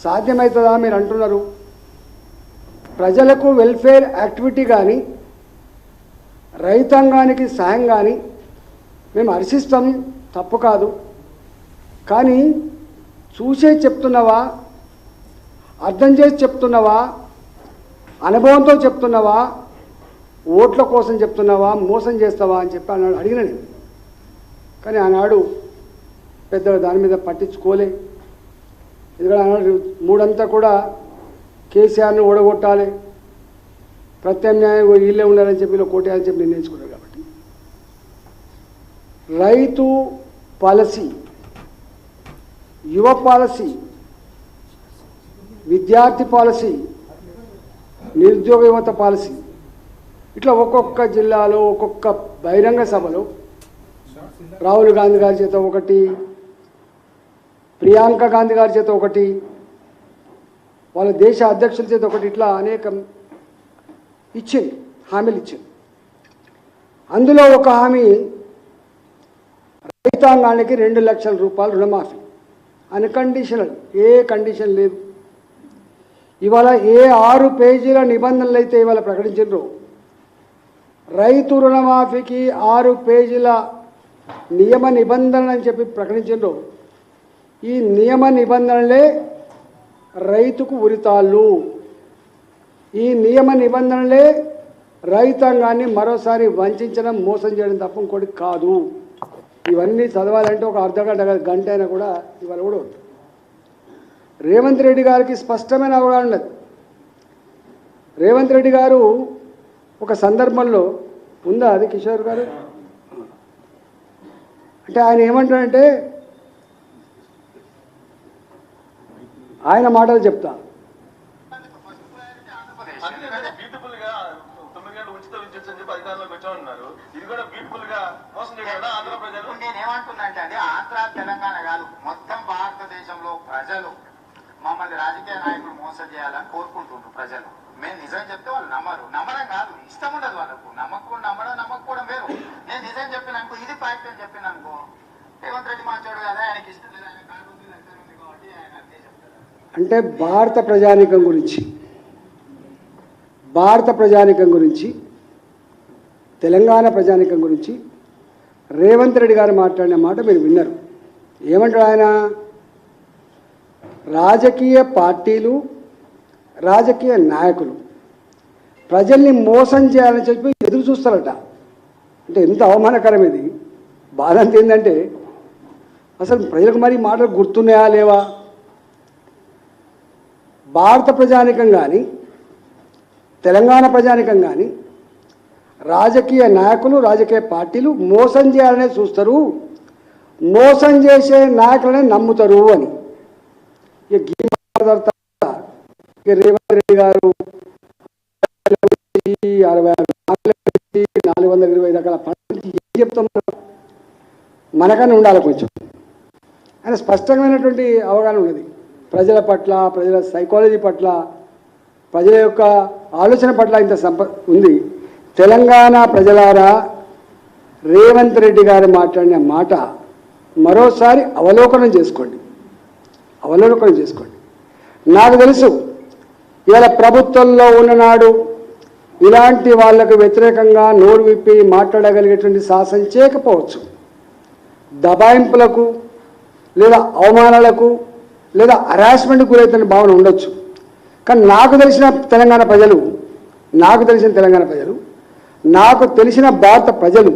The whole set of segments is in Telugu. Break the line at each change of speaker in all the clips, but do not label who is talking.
సాధ్యమవుతుందా మీరు అంటున్నారు. ప్రజలకు వెల్ఫేర్ యాక్టివిటీ కానీ రైతాంగానికి సాయం కానీ మేము హర్షిస్తాం, తప్పు కాదు. కానీ చూసే చెప్తున్నావా, అర్థం చేసి చెప్తున్నావా, అనుభవంతో చెప్తున్నావా, ఓట్ల కోసం చెప్తున్నావా, మోసం చేస్తావా అని చెప్పి అన్నాడు. అడిగిన నేను. కానీ ఆనాడు పెద్దగా దాని మీద పట్టించుకోలే. ఎందుకంటే ఆనాడు మూడంతా కూడా కేసీఆర్ని ఓడగొట్టాలి, ప్రత్యామ్నాయం వీళ్ళే ఉండాలని చెప్పి ఇలా కోటేయాలని చెప్పి నిర్ణయించుకున్నారు. కాబట్టి రైతు పాలసీ, యువ పాలసీ, విద్యార్థి పాలసీ, నిరుద్యోగ యువత పాలసీ, ఇట్లా ఒక్కొక్క జిల్లాలో ఒక్కొక్క బహిరంగ సభలో రాహుల్ గాంధీ గారి చేత ఒకటి, ప్రియాంక గాంధీ గారి చేత ఒకటి, వాళ్ళ దేశ అధ్యక్షుల చేత ఒకటి, ఇట్లా అనేక ఇచ్చింది, హామీలు ఇచ్చింది. అందులో ఒక హామీ రైతాంగానికి 2 లక్షల రూపాయలు రుణమాఫీ, అన్కండిషనల్, ఏ కండిషన్ లేదు. ఇవాళ ఏ 6 పేజీల నిబంధనలు అయితే ఇవాళ ప్రకటించారో, రైతు రుణమాఫీకి 6 పేజీల నియమ నిబంధనలు అని చెప్పి ప్రకటించారో, ఈ నియమ నిబంధనలే రైతుకు ఉరితాళ్ళు. ఈ నియమ నిబంధనలే రైతాంగాన్ని మరోసారి వంచడం, మోసం చేయడం తప్ప ఇంకోటి కాదు. ఇవన్నీ చదవాలంటే ఒక అర్ధగంట, గంట అయినా కూడా ఇవాళ కూడా ఉంటుంది. రేవంత్ రెడ్డి గారికి స్పష్టమైన అవగాహన ఉన్నది. రేవంత్ రెడ్డి గారు ఒక సందర్భంలో ఉందా అది కిషోర్ గారు అంటే ఆయన ఏమంటాడంటే, ఆయన మాటలు చెప్తా.
నేనేమంటున్నా అంటే ఆంధ్ర తెలంగాణ కాదు, మొత్తం భారతదేశంలో ప్రజలు మమ్మల్ని రాజకీయ నాయకులు మోసం చేయాలని కోరుకుంటున్నారు. ప్రజలు మేము నిజం చెప్తే వాళ్ళు నమ్మడం కాదు, ఇష్టం ఉండదు వాళ్ళకు. నమ్మకపోవడం వేరు. నేను నిజం చెప్పిననుకో, ఇది ఫ్యాక్ట్ అని చెప్పిననుకో, రేవంత్ రెడ్డి మంచోడు కదా, ఆయనకి ఇష్టం లేదు, ఆయన కాదు కాబట్టి ఆయన అదే చెప్తారు.
అంటే భారత ప్రజానికం గురించి, తెలంగాణ ప్రజానికం గురించి రేవంత్ రెడ్డి గారు మాట్లాడిన మాట మీరు విన్నారు. ఏమంటాడు ఆయన? రాజకీయ పార్టీలు, రాజకీయ నాయకులు ప్రజల్ని మోసం చేయాలని చెప్పి ఎదురు చూస్తారట. అంటే ఎంత అవమానకరం ఇది. బాధ అంత ఏంటంటే, అసలు ప్రజలకు మరి మాటలు గుర్తున్నాయా లేవా? భారత ప్రజానికం కానీ, తెలంగాణ ప్రజానికం కానీ, రాజకీయ నాయకులు, రాజకీయ పార్టీలు మోసం చేయాలనే చూస్తారు, మోసం చేసే నాయకులనే నమ్ముతారు అని. ఇక రేవంత్ రెడ్డి గారు 420 రకాల పనులు ఏం చెప్తున్నారు మనకన్నా ఉండాలి కొంచెం. ఆయన స్పష్టమైనటువంటి అవగాహన ఉన్నది ప్రజల పట్ల, ప్రజల సైకాలజీ పట్ల, ప్రజల యొక్క ఆలోచన పట్ల ఇంత ఉంది. తెలంగాణ ప్రజలారా, రేవంత్ రెడ్డి గారు మాట్లాడిన మాట మరోసారి అవలోకనం చేసుకోండి. నాకు తెలుసు ఇవాళ ప్రభుత్వంలో ఉన్ననాడు ఇలాంటి వాళ్లకు వ్యతిరేకంగా నోరు విప్పి మాట్లాడగలిగేటువంటి సాహసం చేయకపోవచ్చు. దబాయింపులకు లేదా అవమానాలకు లేదా హరాస్మెంట్కి గురైతున్న భావన ఉండొచ్చు. కానీ నాకు తెలిసిన తెలంగాణ ప్రజలు, నాకు తెలిసిన భారత ప్రజలు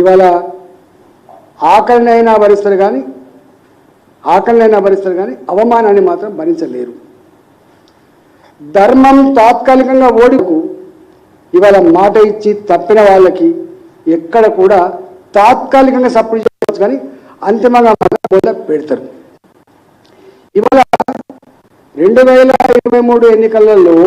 ఇవాళ ఆకలినైనా భరిస్తారు కానీ అవమానాన్ని మాత్రం భరించలేరు. ధర్మం తాత్కాలికంగా ఓడికు ఇవాళ మాట ఇచ్చి తప్పిన వాళ్ళకి ఎక్కడ కూడా తాత్కాలికంగా సపోర్ట్ చేయవచ్చు, కానీ అంతిమంగా పెడతారు. ఇవాళ 2023 ఎన్నికలలో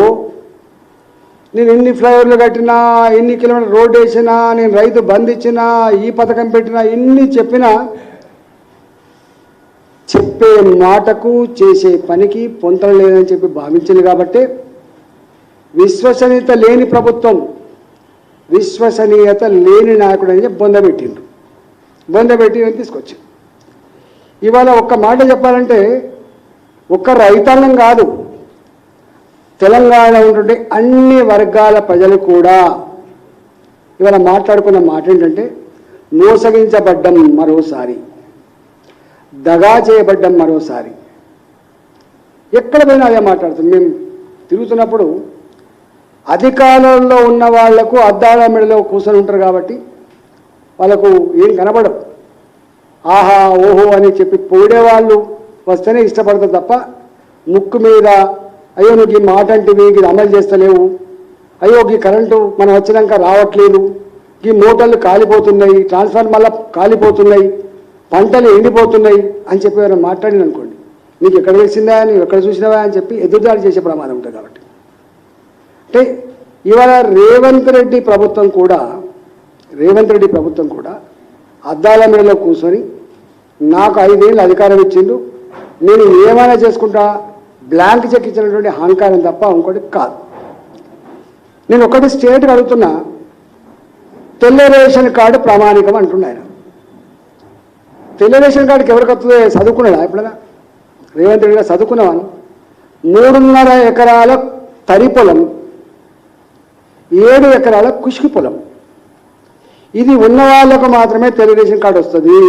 నేను ఎన్ని ఫ్లైఓవర్లు కట్టినా, ఎన్ని కిలోమీటర్ రోడ్డు వేసినా, నేను రైతు బంద్ ఇచ్చినా, ఈ పథకం పెట్టినా, ఇన్ని చెప్పినా చెప్పే మాటకు చేసే పనికి పొంతన లేదని చెప్పి భావించింది. కాబట్టి విశ్వసనీయత లేని ప్రభుత్వం, విశ్వసనీయత లేని నాయకుడు అని చెప్పి బొందబెట్టి తీసుకొచ్చి ఇవాళ ఒక్క మాట చెప్పాలంటే ఒక్క రైతాంగం కాదు, తెలంగాణ ఉంటుండే అన్ని వర్గాల ప్రజలు కూడా ఇవాళ మాట్లాడుకున్న మాట ఏంటంటే మోసగించబడ్డం మరోసారి, దగా చేయబడ్డం మరోసారి. ఎక్కడ పోయినా అదే మాట్లాడుతుంది. మేము తిరుగుతున్నప్పుడు అధికారంలో ఉన్న వాళ్లకు అద్దాల మెడలో కూర్చొని ఉంటారు కాబట్టి వాళ్ళకు ఏం కనబడవు. ఆహా ఓహో అని చెప్పి పోడేవాళ్ళు వస్తేనే ఇష్టపడతారు తప్ప ముక్కు మీద అయ్యో నువ్వు ఈ మాట అంటివి ఇది అమలు చేస్తలేవు, అయ్యో ఈ కరెంటు మనం వచ్చినాక రావట్లేదు, ఈ మోటార్లు కాలిపోతున్నాయి, ట్రాన్స్ఫార్మర్ల కాలిపోతున్నాయి, పంటలు ఎండిపోతున్నాయి అని చెప్పి ఎవరైనా మాట్లాడింది అనుకోండి, నీకు ఎక్కడ తెలిసిందా, నువ్వు ఎక్కడ చూసినావా అని చెప్పి ఎదురుదాడి చేసే ప్రమాదం ఉంటుంది. కాబట్టి అంటే ఇవాళ రేవంత్ రెడ్డి ప్రభుత్వం కూడా అద్దాల మేడలో కూర్చొని నాకు 5 ఏళ్ళు అధికారం ఇచ్చిండు, నేను ఏమైనా చేసుకుంటా బ్లాంక్ చెక్ ఇచ్చినటువంటి అహంకారం తప్ప ఇంకోటి కాదు. నేను ఒకటి స్టేట్గా అడుగుతున్నా, తెల్ల రేషన్ కార్డు ప్రామాణికం అంటున్నాను. తెల్ల రేషన్ కార్డుకి ఎవరికి వస్తుందో చదువుకున్నాడా ఎప్పుడైనా? రేవంత్ రెడ్డి గారు చదువుకున్నావాను. 3.5 ఎకరాల తరి పొలం, 7 ఎకరాల కుష్కి పొలం, ఇది ఉన్న వాళ్ళకు మాత్రమే తెల్ల రేషన్ కార్డు వస్తుంది.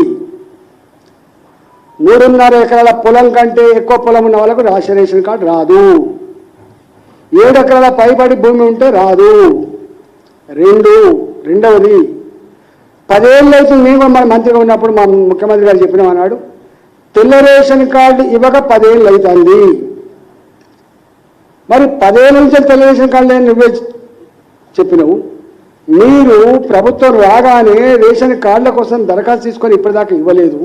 3.5 ఎకరాల పొలం కంటే ఎక్కువ పొలం ఉన్న వాళ్ళకు రేషన్ కార్డు రాదు. 7 ఎకరాల పైబడి భూమి ఉంటే రాదు. రెండవది 10 ఏళ్ళు అవుతుంది. మేము మన మంత్రిగా ఉన్నప్పుడు మా ముఖ్యమంత్రి గారు చెప్పినామన్నాడు, తెల్ల రేషన్ కార్డు ఇవ్వక 10 ఏళ్ళు అవుతుంది. మరి 10 ఏళ్ళ నుంచి తెల్ల రేషన్ కార్డు లేని నువ్వే చెప్పినావు. మీరు ప్రభుత్వం రాగానే రేషన్ కార్డుల కోసం దరఖాస్తు తీసుకొని ఇప్పటిదాకా ఇవ్వలేదు.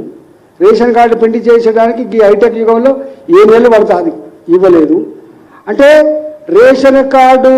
రేషన్ కార్డు ప్రింట్ చేసేయడానికి ఈ హైటెక్ యుగంలో 7 నెలలు పడుతుంది, ఇవ్వలేదు. అంటే రేషన్ కార్డు